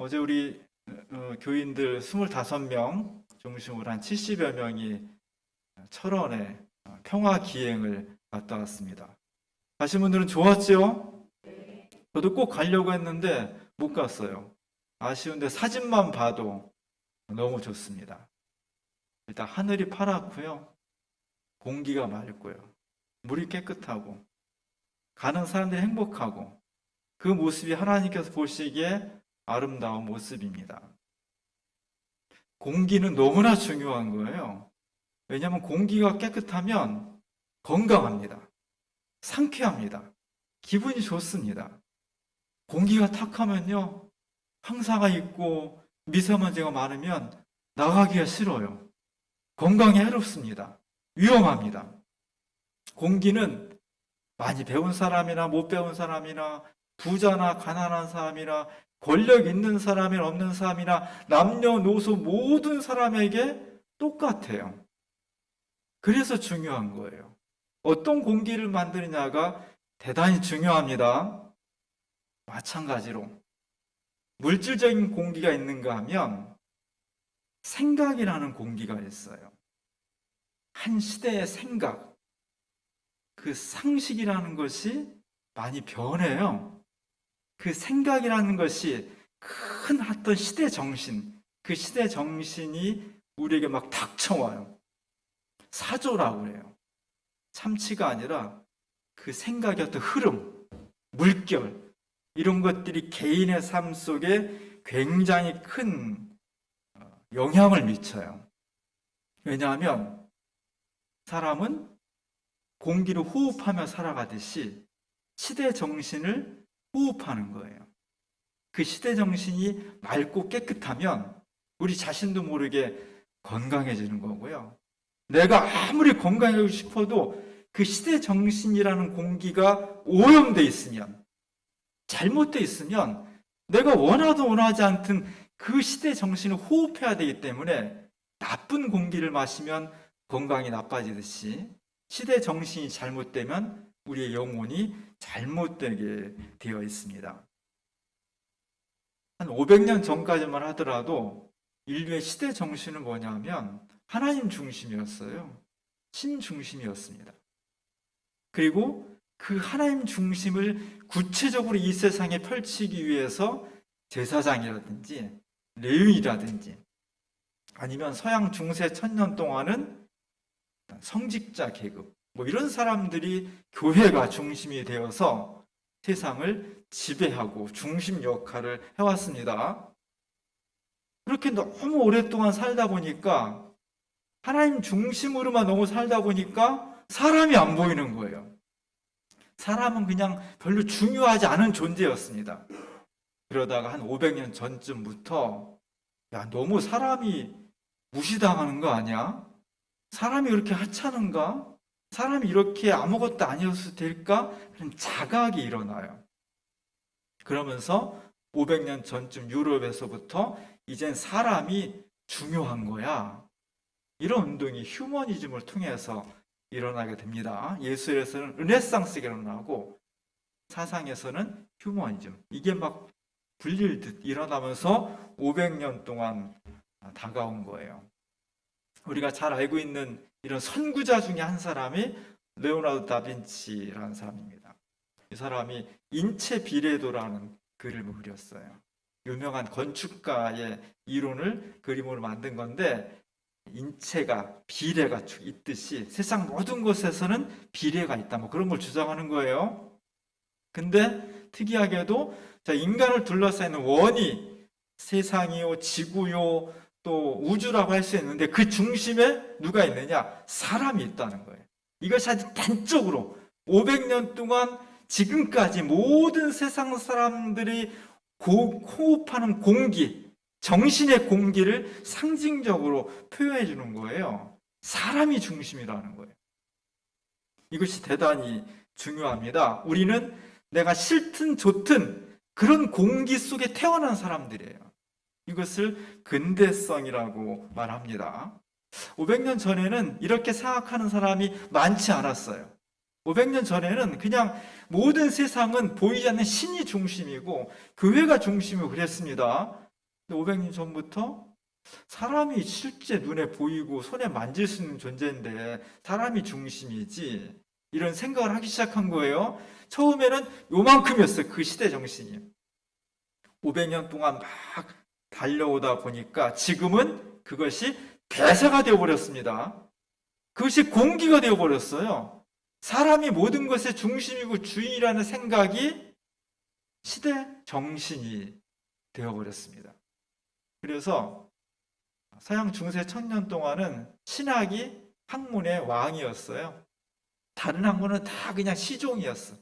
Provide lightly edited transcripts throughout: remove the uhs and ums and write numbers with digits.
어제 우리 교인들 25명 중심으로 한 70여 명이 철원에 평화 기행을 갔다 왔습니다. 가신 분들은 좋았죠? 저도 꼭 가려고 했는데 못 갔어요. 아쉬운데 사진만 봐도 너무 좋습니다. 일단 하늘이 파랗고요. 공기가 맑고요. 물이 깨끗하고 가는 사람들이 행복하고 그 모습이 하나님께서 보시기에 아름다운 모습입니다. 공기는 너무나 중요한 거예요. 왜냐하면 공기가 깨끗하면 건강합니다. 상쾌합니다. 기분이 좋습니다. 공기가 탁하면요, 황사가 있고 미세먼지가 많으면 나가기가 싫어요. 건강에 해롭습니다. 위험합니다. 공기는 많이 배운 사람이나 못 배운 사람이나 부자나 가난한 사람이나 권력 있는 사람이나 없는 사람이나 남녀노소 모든 사람에게 똑같아요. 그래서 중요한 거예요. 어떤 공기를 만드느냐가 대단히 중요합니다. 마찬가지로 물질적인 공기가 있는가 하면 생각이라는 공기가 있어요. 한 시대의 생각, 그 상식이라는 것이 많이 변해요. 그 생각이라는 것이 큰 어떤 시대 정신, 그 시대 정신이 우리에게 막 닥쳐와요. 사조라고 그래요. 참치가 아니라 그 생각의 어떤 흐름, 물결, 이런 것들이 개인의 삶 속에 굉장히 큰 영향을 미쳐요. 왜냐하면 사람은 공기를 호흡하며 살아가듯이 시대 정신을 호흡하는 거예요. 그 시대 정신이 맑고 깨끗하면 우리 자신도 모르게 건강해지는 거고요. 내가 아무리 건강하고 싶어도 그 시대 정신이라는 공기가 오염돼 있으면, 잘못돼 있으면 내가 원하든 원하지 않든 그 시대 정신을 호흡해야 되기 때문에 나쁜 공기를 마시면 건강이 나빠지듯이 시대 정신이 잘못되면 우리의 영혼이 잘못되게 되어 있습니다. 한 500년 전까지만 하더라도 인류의 시대 정신은 뭐냐면 하나님 중심이었어요. 신 중심이었습니다. 그리고 그 하나님 중심을 구체적으로 이 세상에 펼치기 위해서 제사장이라든지 레위라든지 아니면 서양 중세 천년 동안은 성직자 계급, 이런 사람들이 교회가 중심이 되어서 세상을 지배하고 중심 역할을 해왔습니다. 그렇게 너무 오랫동안 살다 보니까 하나님 중심으로만 너무 살다 보니까 사람이 안 보이는 거예요. 사람은 그냥 별로 중요하지 않은 존재였습니다. 그러다가 한 500년 전쯤부터 야, 너무 사람이 무시당하는 거 아니야? 사람이 그렇게 하찮은가? 사람이 이렇게 아무것도 아니어도 될까? 그런 자각이 일어나요. 그러면서 500년 전쯤 유럽에서부터 이젠 사람이 중요한 거야. 이런 운동이 휴머니즘을 통해서 일어나게 됩니다. 예술에서는 르네상스가 일어나고 사상에서는 휴머니즘. 이게 막 불릴듯 일어나면서 500년 동안 다가온 거예요. 우리가 잘 알고 있는 이런 선구자 중에 한 사람이 레오나르도 다빈치라는 사람입니다. 이 사람이 인체 비례도라는 그림을 그렸어요. 유명한 건축가의 이론을 그림으로 만든 건데 인체가 비례가 있듯이 세상 모든 곳에서는 비례가 있다. 그런 걸 주장하는 거예요. 근데 특이하게도 인간을 둘러싸이는 원이 세상이요, 지구요, 또 우주라고 할 수 있는데 그 중심에 누가 있느냐? 사람이 있다는 거예요. 이것이 아주 단적으로 500년 동안 지금까지 모든 세상 사람들이 호흡하는 공기, 정신의 공기를 상징적으로 표현해 주는 거예요. 사람이 중심이라는 거예요. 이것이 대단히 중요합니다. 우리는 내가 싫든 좋든 그런 공기 속에 태어난 사람들이에요. 이것을 근대성이라고 말합니다. 500년 전에는 이렇게 생각하는 사람이 많지 않았어요. 500년 전에는 그냥 모든 세상은 보이지 않는 신이 중심이고 교회가 중심이고 그랬습니다. 500년 전부터 사람이 실제 눈에 보이고 손에 만질 수 있는 존재인데 사람이 중심이지, 이런 생각을 하기 시작한 거예요. 처음에는 요만큼이었어요. 그 시대 정신이. 500년 동안 막 달려오다 보니까 지금은 그것이 대세가 되어버렸습니다. 그것이 공기가 되어버렸어요. 사람이 모든 것의 중심이고 주인이라는 생각이 시대 정신이 되어버렸습니다. 그래서 서양 중세 천년 동안은 신학이 학문의 왕이었어요. 다른 학문은 다 그냥 시종이었어.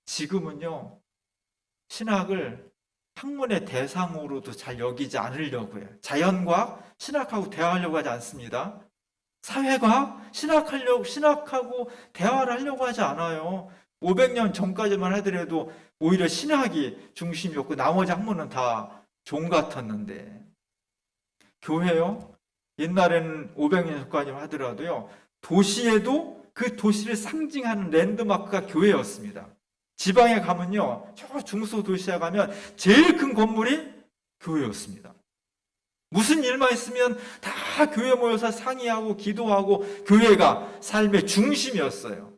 지금은요, 신학을 학문의 대상으로도 잘 여기지 않으려고 해요. 자연과학, 신학하고 대화하려고 하지 않습니다. 사회과학, 신학하고 대화를 하려고 하지 않아요. 500년 전까지만 하더라도 오히려 신학이 중심이었고 나머지 학문은 다 종 같았는데, 교회요? 옛날에는 500년 전까지만 하더라도요, 도시에도 그 도시를 상징하는 랜드마크가 교회였습니다. 지방에 가면요, 저 중소도시에 가면 제일 큰 건물이 교회였습니다. 무슨 일만 있으면 다 교회 모여서 상의하고 기도하고, 교회가 삶의 중심이었어요.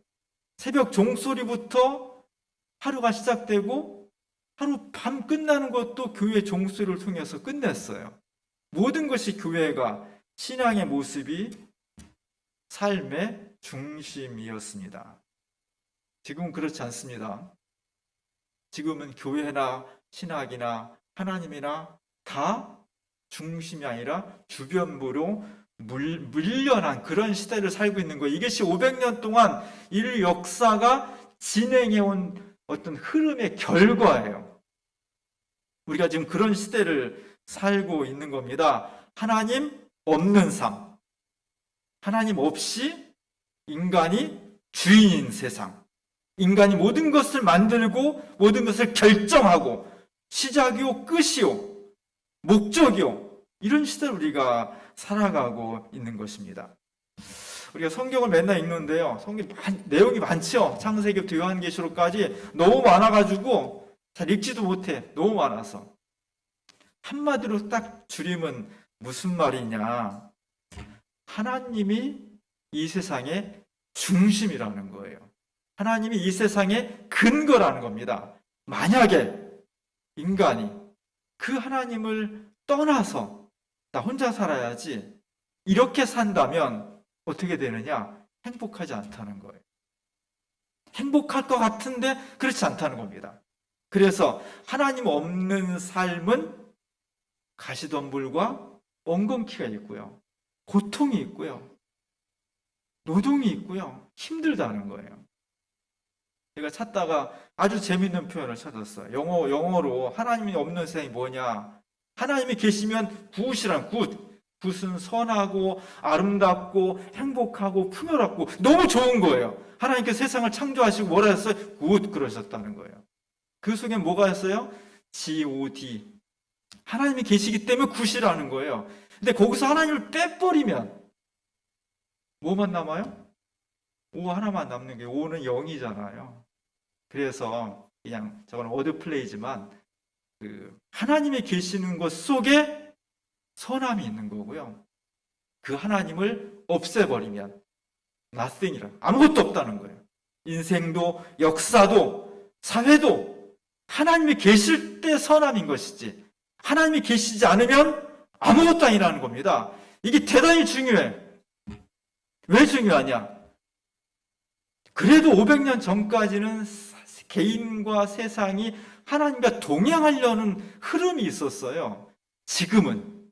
새벽 종소리부터 하루가 시작되고 하루 밤 끝나는 것도 교회 종소리를 통해서 끝냈어요. 모든 것이 교회가 신앙의 모습이 삶의 중심이었습니다. 지금은 그렇지 않습니다. 지금은 교회나 신학이나 하나님이나 다 중심이 아니라 주변부로 밀려난 그런 시대를 살고 있는 거예요. 이것이 500년 동안 인류 역사가 진행해온 어떤 흐름의 결과예요. 우리가 지금 그런 시대를 살고 있는 겁니다. 하나님 없는 삶, 하나님 없이 인간이 주인인 세상, 인간이 모든 것을 만들고 모든 것을 결정하고 시작이요 끝이요 목적이요, 이런 시대를 우리가 살아가고 있는 것입니다. 우리가 성경을 맨날 읽는데요, 성경 내용이 많죠. 창세기부터 요한계시록까지 너무 많아가지고 잘 읽지도 못해. 너무 많아서. 한마디로 딱 줄이면 무슨 말이냐, 하나님이 이 세상의 중심이라는 거예요. 하나님이 이 세상의 근거라는 겁니다. 만약에 인간이 그 하나님을 떠나서 나 혼자 살아야지 이렇게 산다면 어떻게 되느냐? 행복하지 않다는 거예요. 행복할 것 같은데 그렇지 않다는 겁니다. 그래서 하나님 없는 삶은 가시덤불과 엉겅퀴가 있고요, 고통이 있고요, 노동이 있고요, 힘들다는 거예요. 제가 찾다가 아주 재밌는 표현을 찾았어요. 영어로 하나님이 없는 세상이 뭐냐? 하나님이 계시면 굿이란 굿은 선하고 아름답고 행복하고 풍요롭고 너무 좋은 거예요. 하나님께서 세상을 창조하시고 뭐라 했어요? 굿 그러셨다는 거예요. 그 속에 뭐가 있어요? God. 하나님이 계시기 때문에 굿이라는 거예요. 근데 거기서 하나님을 빼버리면 뭐만 남아요? 오 하나만 남는 게, 오는 0이잖아요. 그래서 그냥 저건 워드플레이지만 하나님이 계시는 것 속에 선함이 있는 거고요, 그 하나님을 없애버리면 nothing이라, 아무것도 없다는 거예요. 인생도 역사도 사회도 하나님이 계실 때 선함인 것이지, 하나님이 계시지 않으면 아무것도 아니라는 겁니다. 이게 대단히 중요해. 왜 중요하냐? 그래도 500년 전까지는 개인과 세상이 하나님과 동행하려는 흐름이 있었어요. 지금은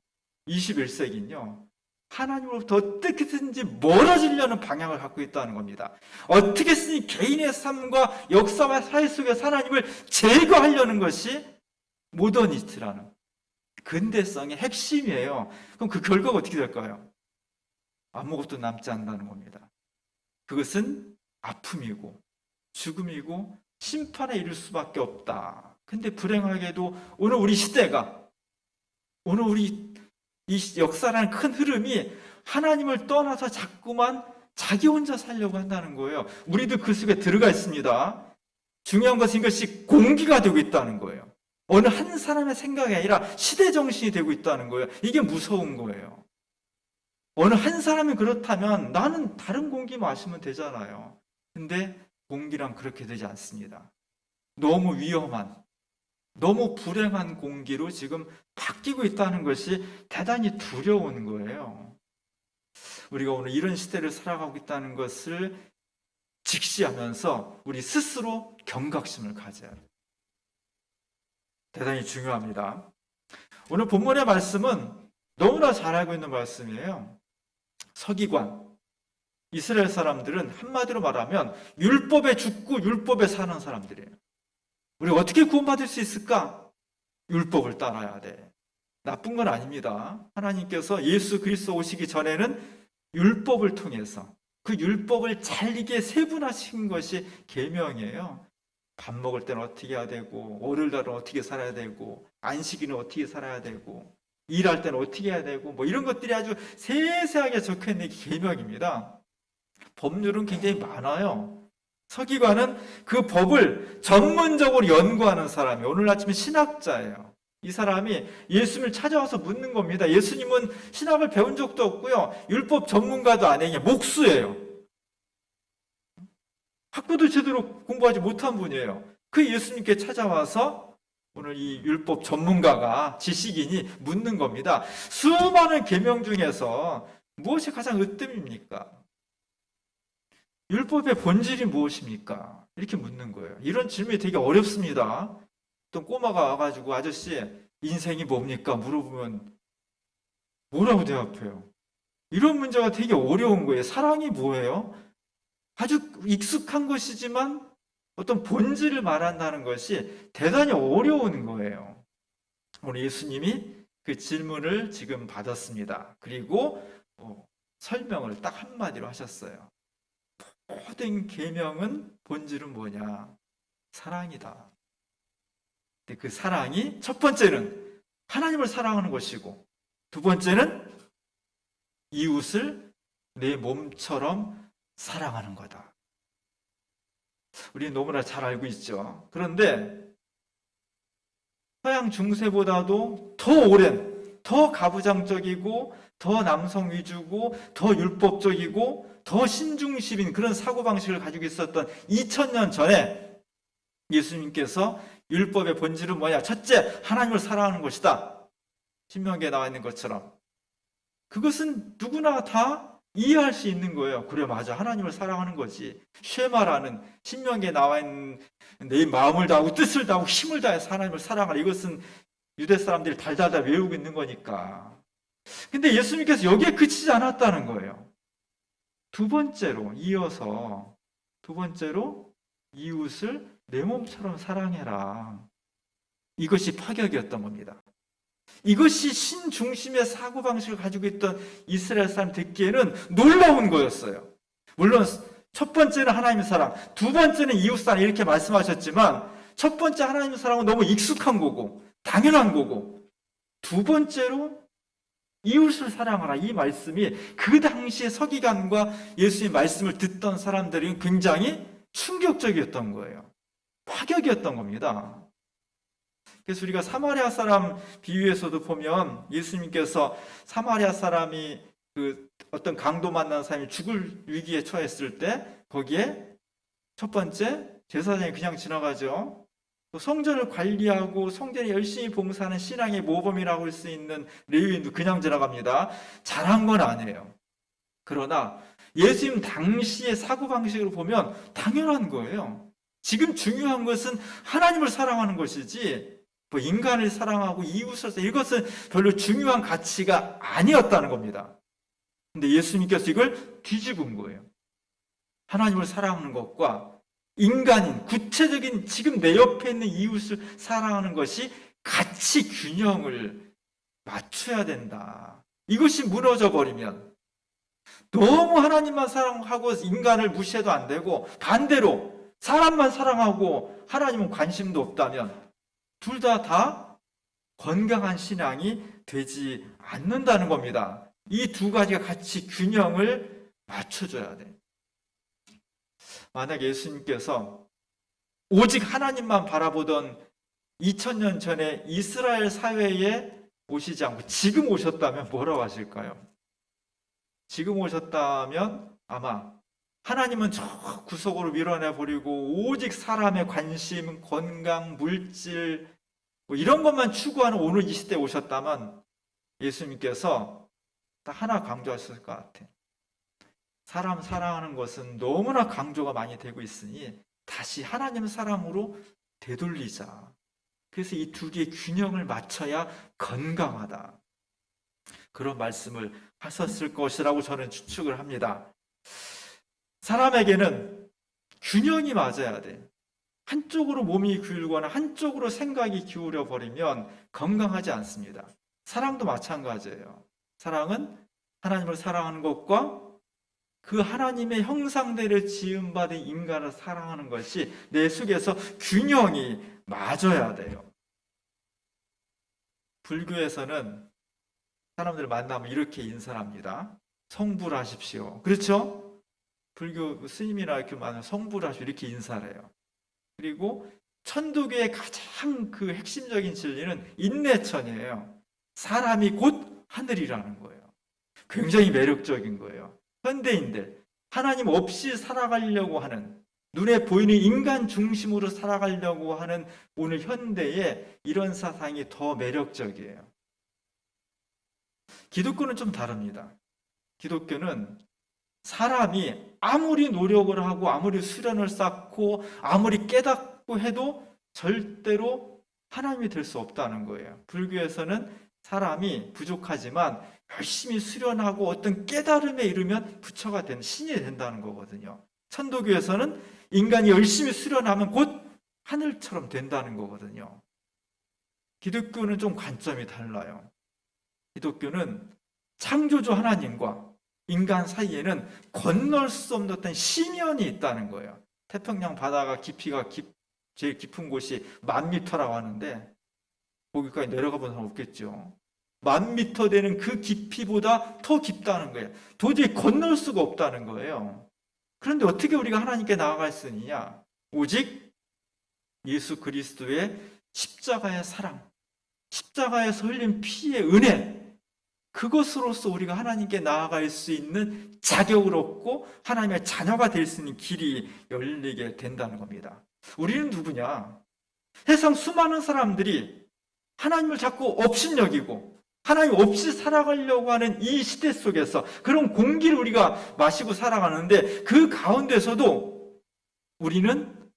21세기는요, 하나님으로부터 어떻게든지 멀어지려는 방향을 갖고 있다는 겁니다. 어떻게든지 개인의 삶과 역사와 사회 속에서 하나님을 제거하려는 것이 모더니스트라는 근대성의 핵심이에요. 그럼 그 결과가 어떻게 될까요? 아무것도 남지 않는다는 겁니다. 그것은 아픔이고 죽음이고 심판에 이를 수밖에 없다. 근데 불행하게도 오늘 우리 시대가, 오늘 우리 이 역사라는 큰 흐름이 하나님을 떠나서 자꾸만 자기 혼자 살려고 한다는 거예요. 우리도 그 속에 들어가 있습니다. 중요한 것은 이것이 공기가 되고 있다는 거예요. 어느 한 사람의 생각이 아니라 시대 정신이 되고 있다는 거예요. 이게 무서운 거예요. 어느 한 사람이 그렇다면 나는 다른 공기 마시면 되잖아요. 근데 공기란 그렇게 되지 않습니다. 너무 위험한, 너무 불행한 공기로 지금 바뀌고 있다는 것이 대단히 두려운 거예요. 우리가 오늘 이런 시대를 살아가고 있다는 것을 직시하면서 우리 스스로 경각심을 가져야 돼요. 대단히 중요합니다. 오늘 본문의 말씀은 너무나 잘 알고 있는 말씀이에요. 서기관, 이스라엘 사람들은 한마디로 말하면 율법에 죽고 율법에 사는 사람들이에요. 우리가 어떻게 구원받을 수 있을까? 율법을 따라야 돼. 나쁜 건 아닙니다. 하나님께서 예수 그리스도 오시기 전에는 율법을 통해서 그 율법을 잘게 세분화시킨 것이 계명이에요. 밥 먹을 때는 어떻게 해야 되고, 오늘날은 어떻게 살아야 되고, 안식일은 어떻게 살아야 되고, 일할 때는 어떻게 해야 되고, 뭐 이런 것들이 아주 세세하게 적혀 있는 게 계명입니다. 법률은 굉장히 많아요. 서기관은 그 법을 전문적으로 연구하는 사람이 오늘 아침에 신학자예요. 이 사람이 예수님을 찾아와서 묻는 겁니다. 예수님은 신학을 배운 적도 없고요. 율법 전문가도 아니에요. 목수예요. 학교도 제대로 공부하지 못한 분이에요. 그 예수님께 찾아와서 오늘 이 율법 전문가가 지식인이 묻는 겁니다. 수많은 계명 중에서 무엇이 가장 으뜸입니까? 율법의 본질이 무엇입니까? 이렇게 묻는 거예요. 이런 질문이 되게 어렵습니다. 어떤 꼬마가 와가지고 아저씨 인생이 뭡니까? 물어보면 뭐라고 대답해요? 이런 문제가 되게 어려운 거예요. 사랑이 뭐예요? 아주 익숙한 것이지만 어떤 본질을 말한다는 것이 대단히 어려운 거예요. 오늘 예수님이 그 질문을 지금 받았습니다. 그리고 설명을 딱 한마디로 하셨어요. 모든 계명은 본질은 뭐냐? 사랑이다. 근데 그 사랑이 첫 번째는 하나님을 사랑하는 것이고, 두 번째는 이웃을 내 몸처럼 사랑하는 거다. 우리는 너무나 잘 알고 있죠. 그런데 서양 중세보다도 더 오랜, 더 가부장적이고, 더 남성 위주고, 더 율법적이고, 더 신중심인 그런 사고방식을 가지고 있었던 2000년 전에 예수님께서 율법의 본질은 뭐냐? 첫째, 하나님을 사랑하는 것이다. 신명기에 나와 있는 것처럼. 그것은 누구나 다 이해할 수 있는 거예요. 그래, 맞아. 하나님을 사랑하는 거지. 쉐마라는 신명기에 나와 있는 내 마음을 다하고 뜻을 다하고 힘을 다해서 하나님을 사랑하라. 이것은 유대 사람들이 달달달 외우고 있는 거니까. 근데 예수님께서 여기에 그치지 않았다는 거예요. 두 번째로 이웃을 내 몸처럼 사랑해라. 이것이 파격이었던 겁니다. 이것이 신중심의 사고방식을 가지고 있던 이스라엘 사람 듣기에는 놀라운 거였어요. 물론 첫 번째는 하나님의 사랑, 두 번째는 이웃 사랑 이렇게 말씀하셨지만 첫 번째 하나님의 사랑은 너무 익숙한 거고 당연한 거고, 두 번째로 이웃을 사랑하라 이 말씀이 그 당시에 서기관과 예수님의 말씀을 듣던 사람들이 굉장히 충격적이었던 거예요. 파격이었던 겁니다. 그래서 우리가 사마리아 사람 비유에서도 보면 예수님께서 사마리아 사람이 그 어떤 강도 만난 사람이 죽을 위기에 처했을 때 거기에 첫 번째 제사장이 그냥 지나가죠. 또 성전을 관리하고 성전에 열심히 봉사하는 신앙의 모범이라고 할 수 있는 레위인도 그냥 지나갑니다. 잘한 건 아니에요. 그러나 예수님 당시의 사고방식으로 보면 당연한 거예요. 지금 중요한 것은 하나님을 사랑하는 것이지 뭐 인간을 사랑하고 이웃을 사랑하고 이것은 별로 중요한 가치가 아니었다는 겁니다. 근데 예수님께서 이걸 뒤집은 거예요. 하나님을 사랑하는 것과 인간인, 구체적인 지금 내 옆에 있는 이웃을 사랑하는 것이 가치 균형을 맞춰야 된다. 이것이 무너져 버리면 너무 하나님만 사랑하고 인간을 무시해도 안 되고 반대로 사람만 사랑하고 하나님은 관심도 없다면 둘 다 건강한 신앙이 되지 않는다는 겁니다. 이 두 가지가 같이 균형을 맞춰줘야 돼. 만약 예수님께서 오직 하나님만 바라보던 2000년 전에 이스라엘 사회에 오시지 않고 지금 오셨다면 뭐라고 하실까요? 지금 오셨다면 아마 하나님은 저 구석으로 밀어내버리고 오직 사람의 관심, 건강, 물질 뭐 이런 것만 추구하는 오늘 이 시대에 오셨다면 예수님께서 딱 하나 강조하셨을 것 같아요. 사람 사랑하는 것은 너무나 강조가 많이 되고 있으니 다시 하나님 사랑으로 되돌리자. 그래서 이 두 개의 균형을 맞춰야 건강하다. 그런 말씀을 하셨을 것이라고 저는 추측을 합니다. 사람에게는 균형이 맞아야 돼. 한쪽으로 몸이 기울거나 한쪽으로 생각이 기울어 버리면 건강하지 않습니다. 사랑도 마찬가지예요. 사랑은 하나님을 사랑하는 것과 그 하나님의 형상대로 지음받은 인간을 사랑하는 것이 내 속에서 균형이 맞아야 돼요. 불교에서는 사람들 만나면 이렇게 인사를 합니다. 성불하십시오. 그렇죠? 불교 스님이나 이렇게 만나면 성불하십시오. 이렇게 인사를 해요. 그리고 천도교의 가장 그 핵심적인 진리는 인내천이에요. 사람이 곧 하늘이라는 거예요. 굉장히 매력적인 거예요. 현대인들, 하나님 없이 살아가려고 하는, 눈에 보이는 인간 중심으로 살아가려고 하는 오늘 현대에 이런 사상이 더 매력적이에요. 기독교는 좀 다릅니다. 기독교는 사람이 아무리 노력을 하고 아무리 수련을 쌓고 아무리 깨닫고 해도 절대로 하나님이 될 수 없다는 거예요. 불교에서는 사람이 부족하지만 열심히 수련하고 어떤 깨달음에 이르면 부처가 되는 신이 된다는 거거든요. 천도교에서는 인간이 열심히 수련하면 곧 하늘처럼 된다는 거거든요. 기독교는 좀 관점이 달라요. 기독교는 창조주 하나님과 인간 사이에는 건널 수 없는 어떤 심연이 있다는 거예요. 태평양 바다가 깊이가 제일 깊은 곳이 10,000m라고 하는데 거기까지 내려가 본 사람 없겠죠. 10,000m 되는 그 깊이보다 더 깊다는 거예요. 도저히 건널 수가 없다는 거예요. 그런데 어떻게 우리가 하나님께 나아갈 수 있느냐? 오직 예수 그리스도의 십자가의 사랑, 십자가에서 흘린 피의 은혜, 그것으로서 우리가 하나님께 나아갈 수 있는 자격을 얻고 하나님의 자녀가 될 수 있는 길이 열리게 된다는 겁니다. 우리는 누구냐? 세상 수많은 사람들이 하나님을 자꾸 업신여기고 하나님 없이 살아가려고 하는 이 시대 속에서 그런 공기를 우리가 마시고 살아가는데 그 가운데서도 우리는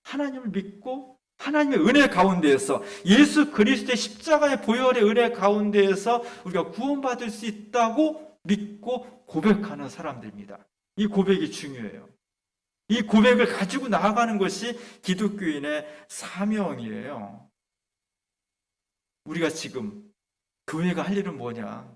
하나님을 믿고 하나님의 은혜 가운데에서 예수 그리스도의 십자가의 보혈의 은혜 가운데에서 우리가 구원받을 수 있다고 믿고 고백하는 사람들입니다. 이 고백이 중요해요. 이 고백을 가지고 나아가는 것이 기독교인의 사명이에요. 우리가 지금 교회가 할 일은 뭐냐?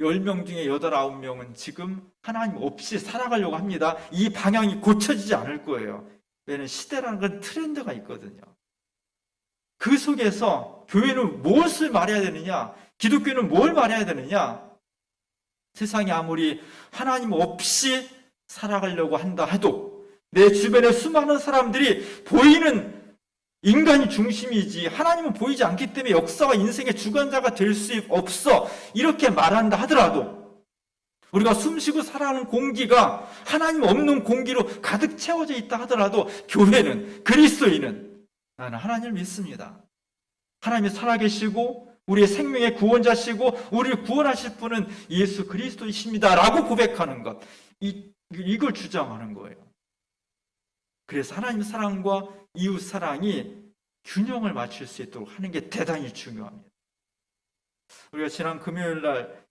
10명 중에 8, 9명은 지금 하나님 없이 살아가려고 합니다. 이 방향이 고쳐지지 않을 거예요. 왜냐하면 시대라는 건 트렌드가 있거든요. 그 속에서 교회는 무엇을 말해야 되느냐? 기독교는 뭘 말해야 되느냐? 세상이 아무리 하나님 없이 살아가려고 한다 해도 내 주변에 수많은 사람들이 보이는 인간이 중심이지 하나님은 보이지 않기 때문에 역사와 인생의 주관자가 될 수 없어 이렇게 말한다 하더라도 우리가 숨쉬고 살아가는 공기가 하나님 없는 공기로 가득 채워져 있다 하더라도 교회는, 그리스도인은 나는 하나님을 믿습니다. 하나님이 살아계시고 우리의 생명의 구원자시고 우리를 구원하실 분은 예수 그리스도이십니다 라고 고백하는 것, 이걸 주장하는 거예요. 그래서 하나님 사랑과 이웃 사랑이 균형을 맞출 수 있도록 하는 게 대단히 중요합니다. 우리가 지난 금요일 날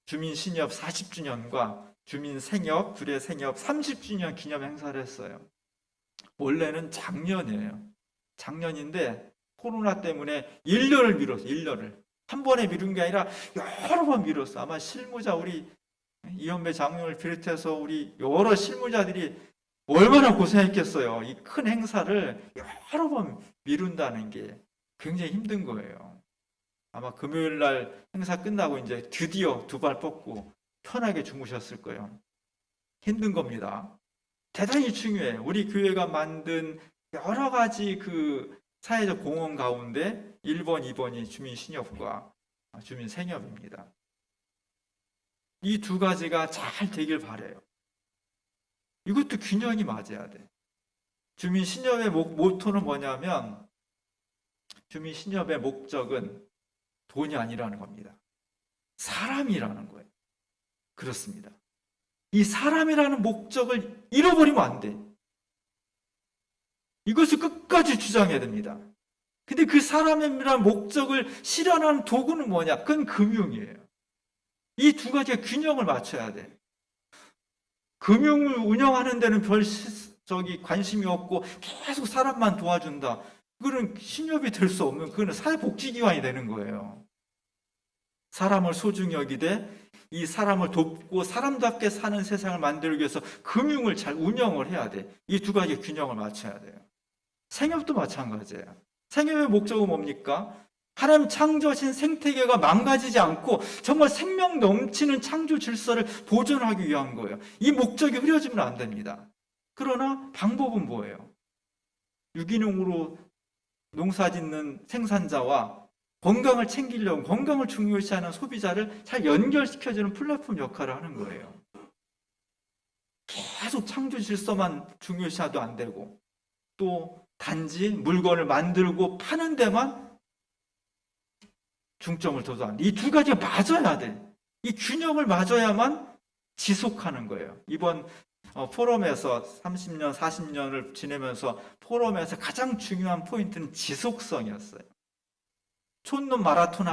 주민 신협 40주년과 주민 생협, 둘의 생협 30주년 기념 행사를 했어요. 원래는 작년이에요. 작년인데 코로나 때문에 1년을 미뤘어요. 1년을. 한 번에 미룬 게 아니라 여러 번 미뤘어. 아마 실무자 우리 이현배 장로를 비롯해서 우리 여러 실무자들이 얼마나 고생했겠어요. 이 큰 행사를 여러 번 미룬다는 게 굉장히 힘든 거예요. 아마 금요일 날 행사 끝나고 이제 드디어 두 발 뻗고 편하게 주무셨을 거예요. 힘든 겁니다. 대단히 중요해요. 우리 교회가 만든 여러 가지 그 사회적 공헌 가운데 1번, 2번이 주민 신협과 주민 생협입니다. 이 두 가지가 잘 되길 바라요. 이것도 균형이 맞아야 돼. 주민 신협의 모토는 뭐냐면, 주민 신협의 목적은 돈이 아니라는 겁니다. 사람이라는 거예요. 그렇습니다. 이 사람이라는 목적을 잃어버리면 안 돼. 이것을 끝까지 주장해야 됩니다. 근데 그 사람이라는 목적을 실현하는 도구는 뭐냐? 그건 금융이에요. 이 두 가지가 균형을 맞춰야 돼. 금융을 운영하는 데는 별 관심이 없고 계속 사람만 도와준다. 그거는 신협이 될 수 없는, 그거는 사회복지기관이 되는 거예요. 사람을 소중히 여기되 이 사람을 돕고 사람답게 사는 세상을 만들기 위해서 금융을 잘 운영을 해야 돼. 이 두 가지 균형을 맞춰야 돼요. 생협도 마찬가지예요. 생협의 목적은 뭡니까? 하나님 창조하신 생태계가 망가지지 않고 정말 생명 넘치는 창조 질서를 보존하기 위한 거예요. 이 목적이 흐려지면 안 됩니다. 그러나 방법은 뭐예요? 유기농으로 농사 짓는 생산자와 건강을 챙기려고 건강을 중요시하는 소비자를 잘 연결시켜주는 플랫폼 역할을 하는 거예요. 계속 창조 질서만 중요시해도 안 되고 또 단지 물건을 만들고 파는 데만 중점을 둬도 안 돼. 이 두 가지가 맞아야 돼. 이 균형을 맞아야만 지속하는 거예요. 이번 포럼에서 30년, 40년을 지내면서 포럼에서 가장 중요한 포인트는 지속성이었어요. 촌놈 마라톤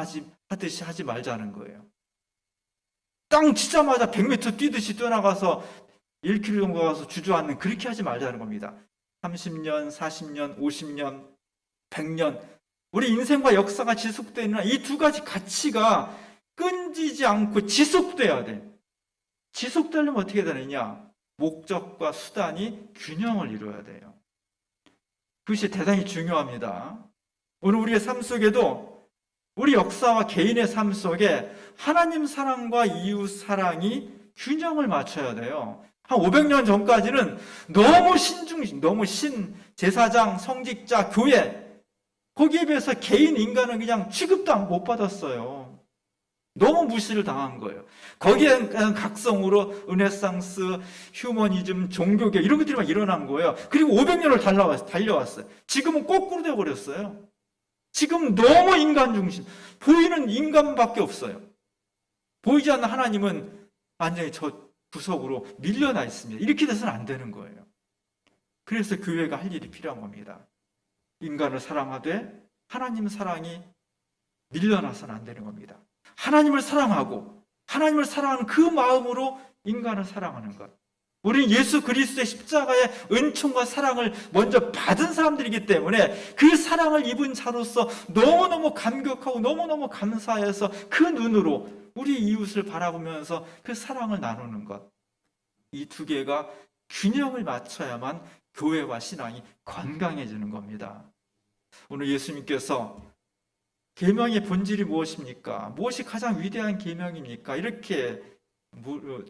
하듯이 하지 말자는 거예요. 땅 치자마자 100m 뛰듯이 뛰어나가서 1km 정도 가서 주저앉는, 그렇게 하지 말자는 겁니다. 30년, 40년, 50년, 100년 우리 인생과 역사가 지속되는 이 두 가지 가치가 끊지지 않고 지속돼야 돼. 지속되려면 어떻게 되느냐? 목적과 수단이 균형을 이루어야 돼요. 그것이 대단히 중요합니다. 오늘 우리의 삶 속에도 우리 역사와 개인의 삶 속에 하나님 사랑과 이웃 사랑이 균형을 맞춰야 돼요. 한 500년 전까지는 너무 신중심, 너무 제사장, 성직자, 교회, 거기에 비해서 개인 인간은 그냥 취급도 못 받았어요. 너무 무시를 당한 거예요. 거기에 각성으로 르네상스, 휴머니즘, 종교계 이런 것들이 막 일어난 거예요. 그리고 500년을 달려왔어요. 지금은 거꾸로 되어버렸어요. 지금 너무 인간 중심, 보이는 인간밖에 없어요. 보이지 않는 하나님은 완전히 저 구석으로 밀려나 있습니다. 이렇게 돼서는 안 되는 거예요. 그래서 교회가 할 일이 필요한 겁니다. 인간을 사랑하되 하나님 사랑이 밀려나서는 안 되는 겁니다. 하나님을 사랑하고 하나님을 사랑하는 그 마음으로 인간을 사랑하는 것. 우리는 예수 그리스도의 십자가의 은총과 사랑을 먼저 받은 사람들이기 때문에 그 사랑을 입은 자로서 너무너무 감격하고 너무너무 감사해서 그 눈으로 우리 이웃을 바라보면서 그 사랑을 나누는 것. 이 두 개가 균형을 맞춰야만 교회와 신앙이 건강해지는 겁니다. 오늘 예수님께서 계명의 본질이 무엇입니까? 무엇이 가장 위대한 계명입니까? 이렇게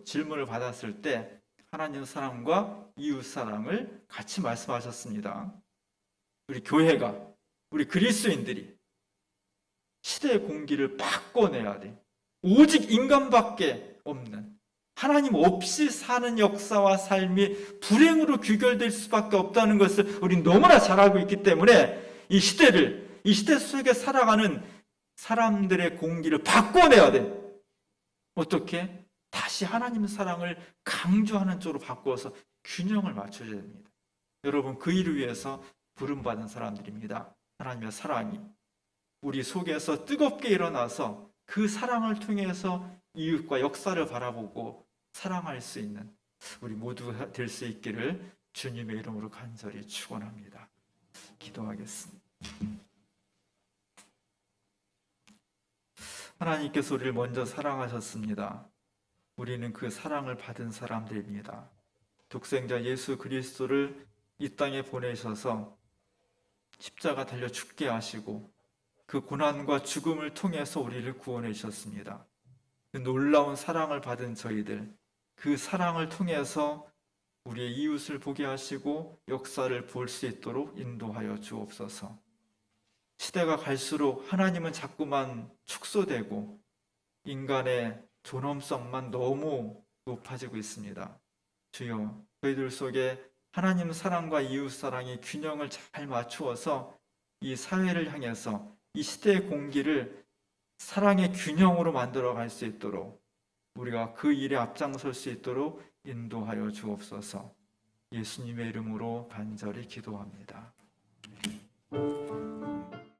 질문을 받았을 때 하나님 사랑과 이웃 사랑을 같이 말씀하셨습니다. 우리 교회가, 우리 그리스도인들이 시대의 공기를 바꿔내야 돼. 오직 인간밖에 없는, 하나님 없이 사는 역사와 삶이 불행으로 귀결될 수밖에 없다는 것을 우리는 너무나 잘 알고 있기 때문에 이 시대 속에 살아가는 사람들의 공기를 바꿔내야 돼. 어떻게? 다시 하나님의 사랑을 강조하는 쪽으로 바꿔서 균형을 맞춰야 됩니다. 여러분, 그 일을 위해서 부름받은 사람들입니다. 하나님의 사랑이 우리 속에서 뜨겁게 일어나서 그 사랑을 통해서 이웃과 역사를 바라보고 사랑할 수 있는 우리 모두 될 수 있기를 주님의 이름으로 간절히 축원합니다. 기도하겠습니다. 하나님께서 우리를 먼저 사랑하셨습니다. 우리는 그 사랑을 받은 사람들입니다. 독생자 예수 그리스도를 이 땅에 보내셔서 십자가 달려 죽게 하시고 그 고난과 죽음을 통해서 우리를 구원해 주셨습니다. 그 놀라운 사랑을 받은 저희들, 그 사랑을 통해서 우리의 이웃을 보게 하시고 역사를 볼 수 있도록 인도하여 주옵소서. 시대가 갈수록 하나님은 자꾸만 축소되고 인간의 존엄성만 너무 높아지고 있습니다. 주여, 저희들 속에 하나님 사랑과 이웃 사랑의 균형을 잘 맞추어서 이 사회를 향해서 이 시대의 공기를 사랑의 균형으로 만들어 갈 수 있도록 우리가 그 일에 앞장설 수 있도록 인도하여 주옵소서. 예수님의 이름으로 간절히 기도합니다.